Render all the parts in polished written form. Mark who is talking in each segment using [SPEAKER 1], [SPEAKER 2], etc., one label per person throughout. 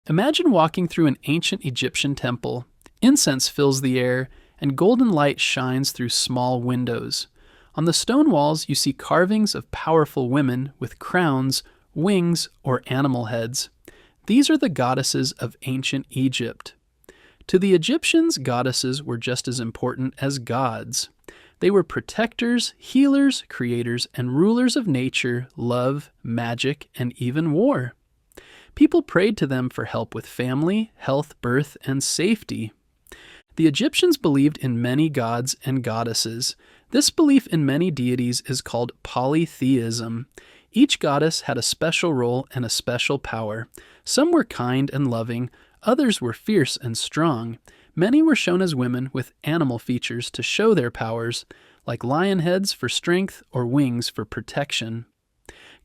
[SPEAKER 1] Imagine walking through an ancient Egyptian temple. Incense fills the air, and golden light shines through small windows. On the stone walls, you see carvings of powerful women with crowns, wings, or animal heads. These are the goddesses of ancient Egypt. To the Egyptians, goddesses were just as important as gods. They were protectors, healers, creators, and rulers of nature, love, magic, and even war. People prayed to them for help with family, health, birth, and safety. The Egyptians believed in many gods and goddesses. This belief in many deities is called polytheism. Each goddess had a special role and a special power. Some were kind and loving, others were fierce and strong. Many were shown as women with animal features to show their powers, like lion heads for strength or wings for protection.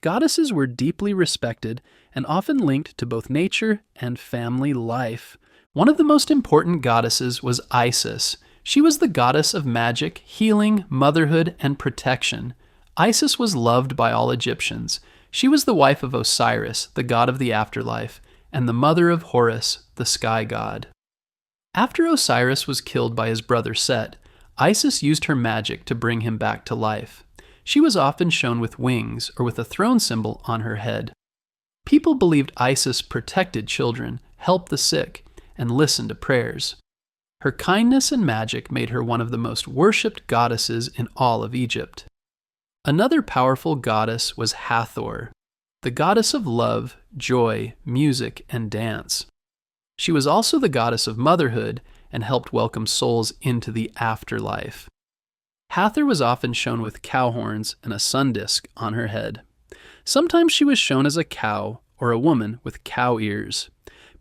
[SPEAKER 1] Goddesses were deeply respected and often linked to both nature and family life. One of the most important goddesses was Isis. She was the goddess of magic, healing, motherhood, and protection. Isis was loved by all Egyptians. She was the wife of Osiris, the god of the afterlife, and the mother of Horus, the sky god. After Osiris was killed by his brother Set, Isis used her magic to bring him back to life. She was often shown with wings or with a throne symbol on her head. People believed Isis protected children, helped the sick, and listened to prayers. Her kindness and magic made her one of the most worshipped goddesses in all of Egypt. Another powerful goddess was Hathor, the goddess of love, joy, music, and dance. She was also the goddess of motherhood and helped welcome souls into the afterlife. Hathor was often shown with cow horns and a sun disk on her head. Sometimes she was shown as a cow or a woman with cow ears.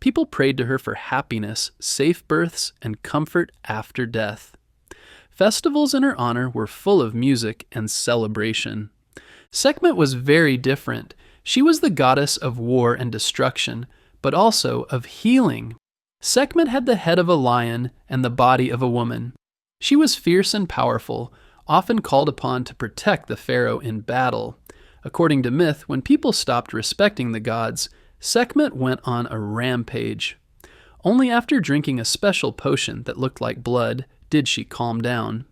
[SPEAKER 1] People prayed to her for happiness, safe births, and comfort after death. Festivals in her honor were full of music and celebration. Sekhmet was very different. She was the goddess of war and destruction, but also of healing. Sekhmet had the head of a lion and the body of a woman. She was fierce and powerful, often called upon to protect the pharaoh in battle. According to myth, when people stopped respecting the gods, Sekhmet went on a rampage. Only after drinking a special potion that looked like blood did she calm down.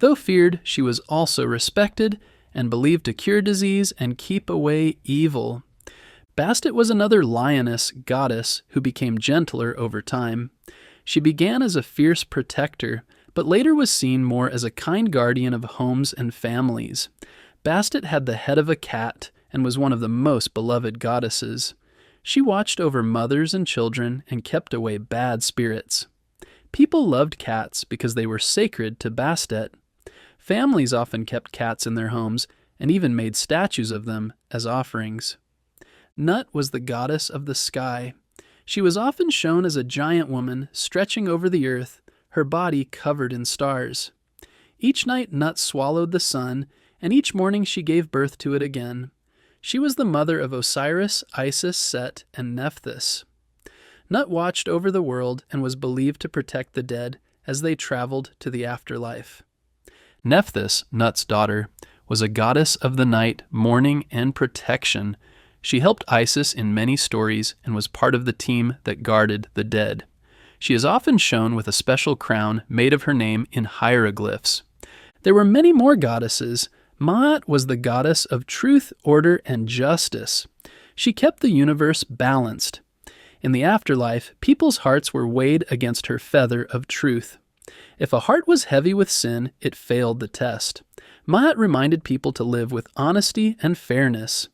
[SPEAKER 1] Though feared, she was also respected and believed to cure disease and keep away evil. Bastet was another lioness goddess who became gentler over time. She began as a fierce protector, but later was seen more as a kind guardian of homes and families. Bastet had the head of a cat and was one of the most beloved goddesses. She watched over mothers and children and kept away bad spirits. People loved cats because they were sacred to Bastet. Families often kept cats in their homes and even made statues of them as offerings. Nut was the goddess of the sky. She was often shown as a giant woman stretching over the earth, her body covered in stars. Each night Nut swallowed the sun, and each morning she gave birth to it again. She was the mother of Osiris, Isis, Set, and Nephthys. Nut watched over the world and was believed to protect the dead as they traveled to the afterlife. Nephthys, Nut's daughter, was a goddess of the night, mourning, and protection. She helped Isis in many stories and was part of the team that guarded the dead. She is often shown with a special crown made of her name in hieroglyphs. There were many more goddesses. Ma'at was the goddess of truth, order, and justice. She kept the universe balanced. In the afterlife, people's hearts were weighed against her feather of truth. If a heart was heavy with sin, it failed the test. Ma'at reminded people to live with honesty and fairness.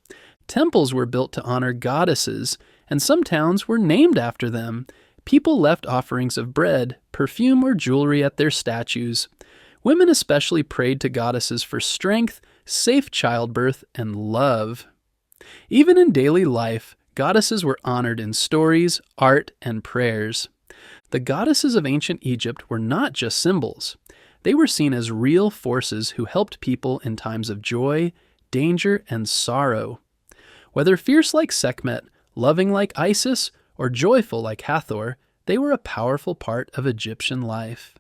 [SPEAKER 1] Temples were built to honor goddesses, and some towns were named after them. People left offerings of bread, perfume, or jewelry at their statues. Women especially prayed to goddesses for strength, safe childbirth, and love. Even in daily life, goddesses were honored in stories, art, and prayers. The goddesses of ancient Egypt were not just symbols. They were seen as real forces who helped people in times of joy, danger, and sorrow. Whether fierce like Sekhmet, loving like Isis, or joyful like Hathor, they were a powerful part of Egyptian life.